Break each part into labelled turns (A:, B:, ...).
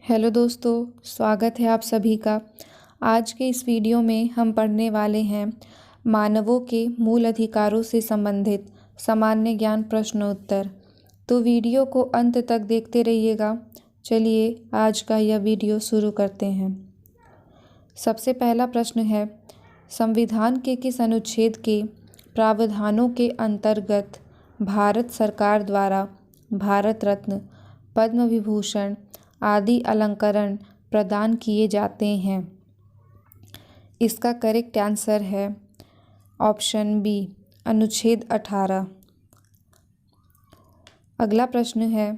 A: Hello दोस्तों, स्वागत है आप सभी का। आज के इस वीडियो में हम पढ़ने वाले हैं मानवों के मूल अधिकारों से संबंधित सामान्य ज्ञान प्रश्नोत्तर। तो वीडियो को अंत तक देखते रहिएगा। चलिए आज का यह वीडियो शुरू करते हैं। सबसे पहला प्रश्न है, संविधान के किस अनुच्छेद के प्रावधानों के अंतर्गत भारत सरकार द्वारा भारत रत्न, पद्म विभूषण आदि अलंकरण प्रदान किए जाते हैं? इसका करेक्ट आंसर है ऑप्शन बी, अनुच्छेद 18। अगला प्रश्न है,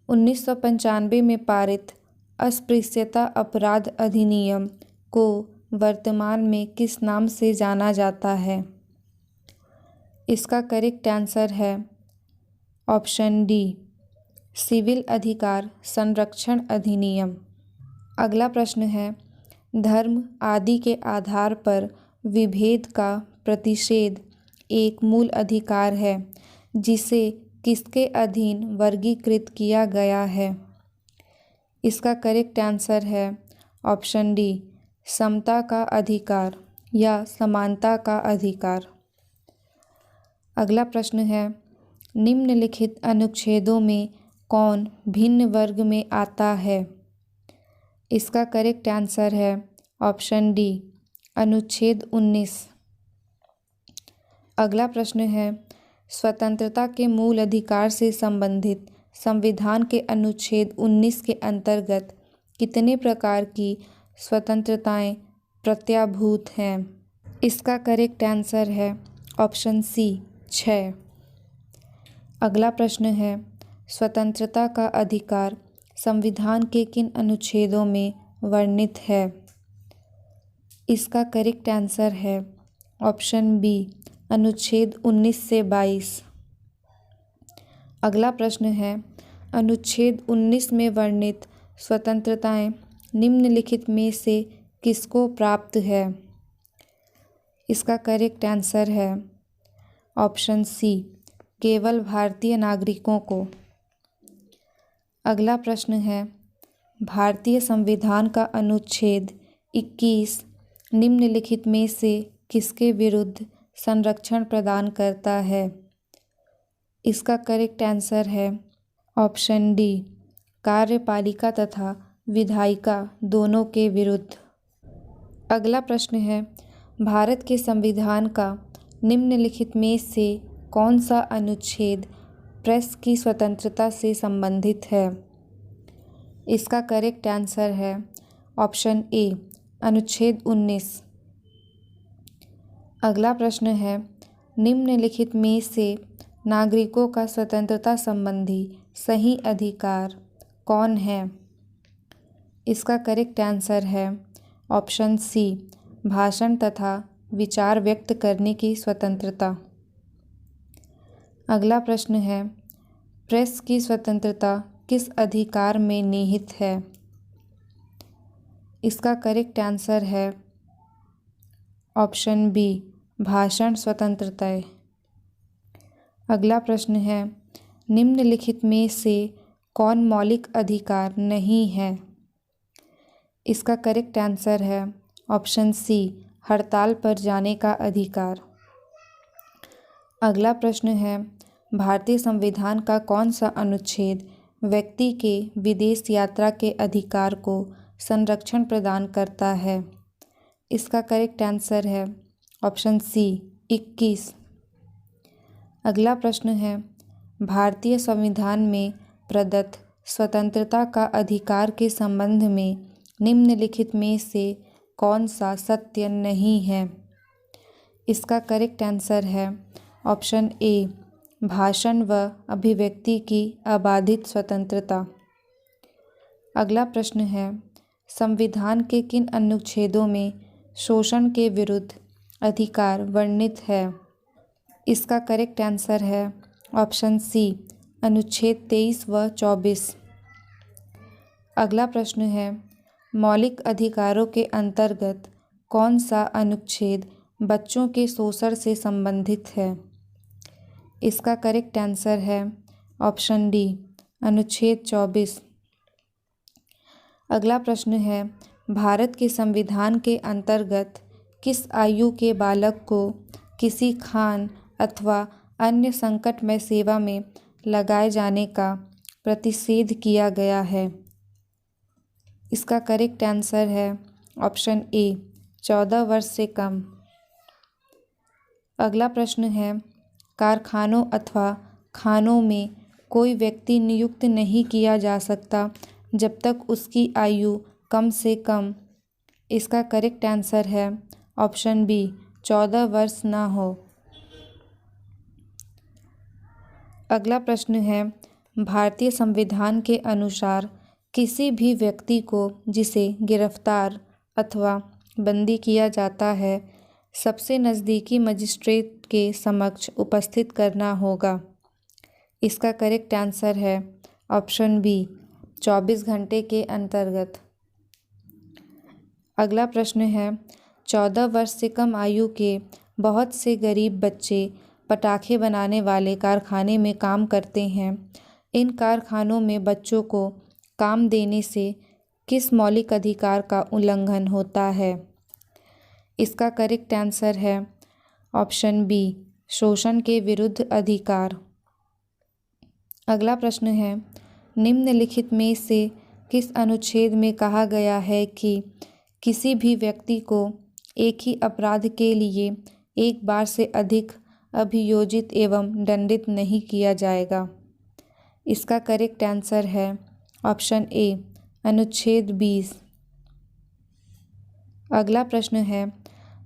A: 1995 में पारित अस्पृश्यता अपराध अधिनियम को वर्तमान में किस नाम से जाना जाता है? इसका करेक्ट आंसर है ऑप्शन डी, सिविल अधिकार संरक्षण अधिनियम। अगला प्रश्न है, धर्म आदि के आधार पर विभेद का प्रतिषेध एक मूल अधिकार है जिसे किसके अधीन वर्गीकृत किया गया है? इसका करेक्ट आंसर है ऑप्शन डी, समता का अधिकार या समानता का अधिकार। अगला प्रश्न है, निम्नलिखित अनुच्छेदों में कौन भिन्न वर्ग में आता है? इसका करेक्ट आंसर है ऑप्शन डी, अनुच्छेद 19। अगला प्रश्न है, स्वतंत्रता के मूल अधिकार से संबंधित संविधान के अनुच्छेद 19 के अंतर्गत कितने प्रकार की स्वतंत्रताएं प्रत्याभूत हैं? इसका करेक्ट आंसर है ऑप्शन सी, 6। अगला प्रश्न है, स्वतंत्रता का अधिकार संविधान के किन अनुच्छेदों में वर्णित है? इसका करेक्ट आंसर है ऑप्शन बी, अनुच्छेद 19 से 22। अगला प्रश्न है, अनुच्छेद 19 में वर्णित स्वतंत्रताएं निम्नलिखित में से किसको प्राप्त है? इसका करेक्ट आंसर है ऑप्शन सी, केवल भारतीय नागरिकों को। अगला प्रश्न है, भारतीय संविधान का अनुच्छेद 21 निम्नलिखित में से किसके विरुद्ध संरक्षण प्रदान करता है? इसका करेक्ट आंसर है ऑप्शन डी, कार्यपालिका तथा विधायिका दोनों के विरुद्ध। अगला प्रश्न है, भारत के संविधान का निम्नलिखित में से कौन सा अनुच्छेद प्रेस की स्वतंत्रता से संबंधित है? इसका करेक्ट आंसर है ऑप्शन ए, अनुच्छेद 19। अगला प्रश्न है, निम्नलिखित में से नागरिकों का स्वतंत्रता संबंधी सही अधिकार कौन है? इसका करेक्ट आंसर है ऑप्शन सी, भाषण तथा विचार व्यक्त करने की स्वतंत्रता। अगला प्रश्न है, प्रेस की स्वतंत्रता किस अधिकार में निहित है? इसका करेक्ट आंसर है ऑप्शन बी, भाषण स्वतंत्रता। अगला प्रश्न है, निम्नलिखित में से कौन मौलिक अधिकार नहीं है? इसका करेक्ट आंसर है ऑप्शन सी, हड़ताल पर जाने का अधिकार। अगला प्रश्न है, भारतीय संविधान का कौन सा अनुच्छेद व्यक्ति के विदेश यात्रा के अधिकार को संरक्षण प्रदान करता है? इसका करेक्ट आंसर है ऑप्शन सी, 21। अगला प्रश्न है, भारतीय संविधान में प्रदत्त स्वतंत्रता का अधिकार के संबंध में निम्नलिखित में से कौन सा सत्य नहीं है? इसका करेक्ट आंसर है ऑप्शन ए, भाषण व अभिव्यक्ति की अबाधित स्वतंत्रता। अगला प्रश्न है, संविधान के किन अनुच्छेदों में शोषण के विरुद्ध अधिकार वर्णित है? इसका करेक्ट आंसर है ऑप्शन सी, अनुच्छेद 23 व 24। अगला प्रश्न है, मौलिक अधिकारों के अंतर्गत कौन सा अनुच्छेद बच्चों के शोषण से संबंधित है? इसका करेक्ट आंसर है ऑप्शन डी, अनुच्छेद 24। अगला प्रश्न है, भारत के संविधान के अंतर्गत किस आयु के बालक को किसी खान अथवा अन्य संकटमय सेवा में लगाए जाने का प्रतिषेध किया गया है? इसका करेक्ट आंसर है ऑप्शन ए, 14 वर्ष से कम। अगला प्रश्न है, कारखानों अथवा खानों में कोई व्यक्ति नियुक्त नहीं किया जा सकता जब तक उसकी आयु कम से कम। इसका करेक्ट आंसर है ऑप्शन बी, 14 वर्ष ना हो। अगला प्रश्न है, भारतीय संविधान के अनुसार किसी भी व्यक्ति को जिसे गिरफ्तार अथवा बंदी किया जाता है सबसे नज़दीकी मजिस्ट्रेट के समक्ष उपस्थित करना होगा। इसका करेक्ट आंसर है ऑप्शन बी, 24 घंटे के अंतर्गत। अगला प्रश्न है, 14 वर्ष से कम आयु के बहुत से गरीब बच्चे पटाखे बनाने वाले कारखाने में काम करते हैं। इन कारखानों में बच्चों को काम देने से किस मौलिक अधिकार का उल्लंघन होता है? इसका करेक्ट आंसर है ऑप्शन बी, शोषण के विरुद्ध अधिकार। अगला प्रश्न है, निम्नलिखित में से किस अनुच्छेद में कहा गया है कि किसी भी व्यक्ति को एक ही अपराध के लिए एक बार से अधिक अभियोजित एवं दंडित नहीं किया जाएगा? इसका करेक्ट आंसर है ऑप्शन ए, अनुच्छेद 20। अगला प्रश्न है,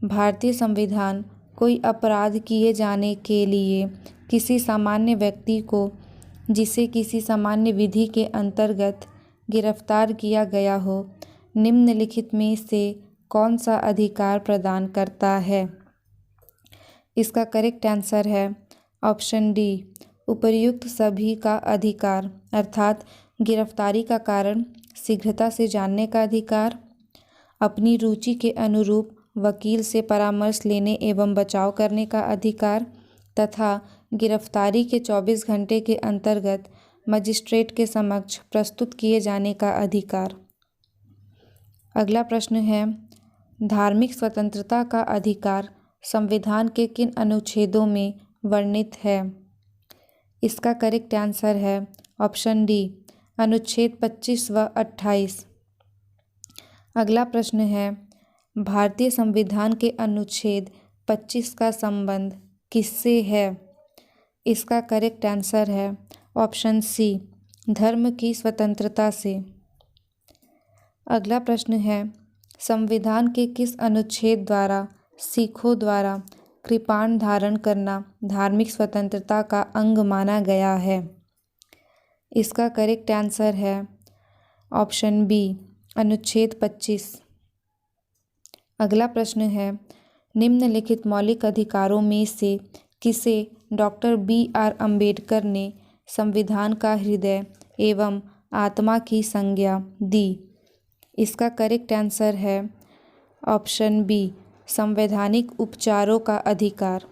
A: भारतीय संविधान कोई अपराध किए जाने के लिए किसी सामान्य व्यक्ति को जिसे किसी सामान्य विधि के अंतर्गत गिरफ्तार किया गया हो निम्नलिखित में से कौन सा अधिकार प्रदान करता है? इसका करेक्ट आंसर है ऑप्शन डी, उपर्युक्त सभी का अधिकार, अर्थात गिरफ्तारी का कारण शीघ्रता से जानने का अधिकार, अपनी रुचि के अनुरूप वकील से परामर्श लेने एवं बचाव करने का अधिकार तथा गिरफ्तारी के 24 घंटे के अंतर्गत मजिस्ट्रेट के समक्ष प्रस्तुत किए जाने का अधिकार। अगला प्रश्न है, धार्मिक स्वतंत्रता का अधिकार संविधान के किन अनुच्छेदों में वर्णित है? इसका करेक्ट आंसर है ऑप्शन डी, अनुच्छेद 25 व 28। अगला प्रश्न है, भारतीय संविधान के अनुच्छेद 25 का संबंध किससे है? इसका करेक्ट आंसर है ऑप्शन सी, धर्म की स्वतंत्रता से। अगला प्रश्न है, संविधान के किस अनुच्छेद द्वारा सिखों द्वारा कृपाण धारण करना धार्मिक स्वतंत्रता का अंग माना गया है? इसका करेक्ट आंसर है ऑप्शन बी, अनुच्छेद 25। अगला प्रश्न है, निम्नलिखित मौलिक अधिकारों में से किसे डॉक्टर बी.आर. अम्बेडकर ने संविधान का हृदय एवं आत्मा की संज्ञा दी? इसका करेक्ट आंसर है ऑप्शन बी, संवैधानिक उपचारों का अधिकार।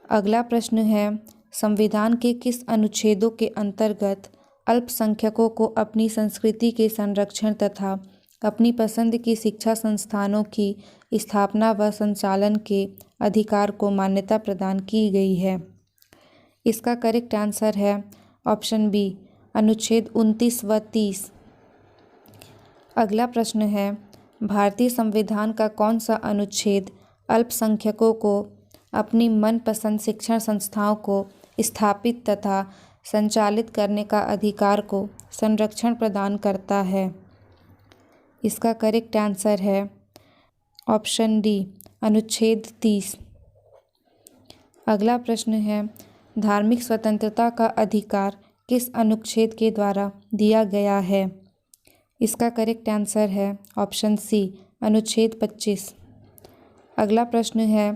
A: अगला प्रश्न है, संविधान के किस अनुच्छेदों के अंतर्गत अल्पसंख्यकों को अपनी संस्कृति के संरक्षण तथा अपनी पसंद की शिक्षा संस्थानों की स्थापना व संचालन के अधिकार को मान्यता प्रदान की गई है? इसका करेक्ट आंसर है ऑप्शन बी, अनुच्छेद 29 व 30। अगला प्रश्न है, भारतीय संविधान का कौन सा अनुच्छेद अल्पसंख्यकों को अपनी मनपसंद शिक्षण संस्थाओं को स्थापित तथा संचालित करने का अधिकार को संरक्षण प्रदान करता है? इसका करेक्ट आंसर है ऑप्शन डी, अनुच्छेद 30। अगला प्रश्न है, धार्मिक स्वतंत्रता का अधिकार किस अनुच्छेद के द्वारा दिया गया है? इसका करेक्ट आंसर है ऑप्शन सी, अनुच्छेद 25। अगला प्रश्न है,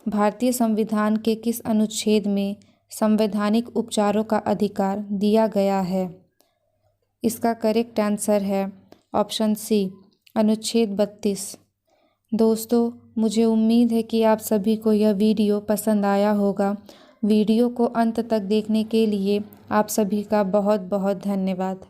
A: भारतीय संविधान के किस अनुच्छेद में संवैधानिक उपचारों का अधिकार दिया गया है? इसका करेक्ट आंसर है ऑप्शन सी, अनुच्छेद 32। दोस्तों, मुझे उम्मीद है कि आप सभी को यह वीडियो पसंद आया होगा। वीडियो को अंत तक देखने के लिए आप सभी का बहुत बहुत धन्यवाद।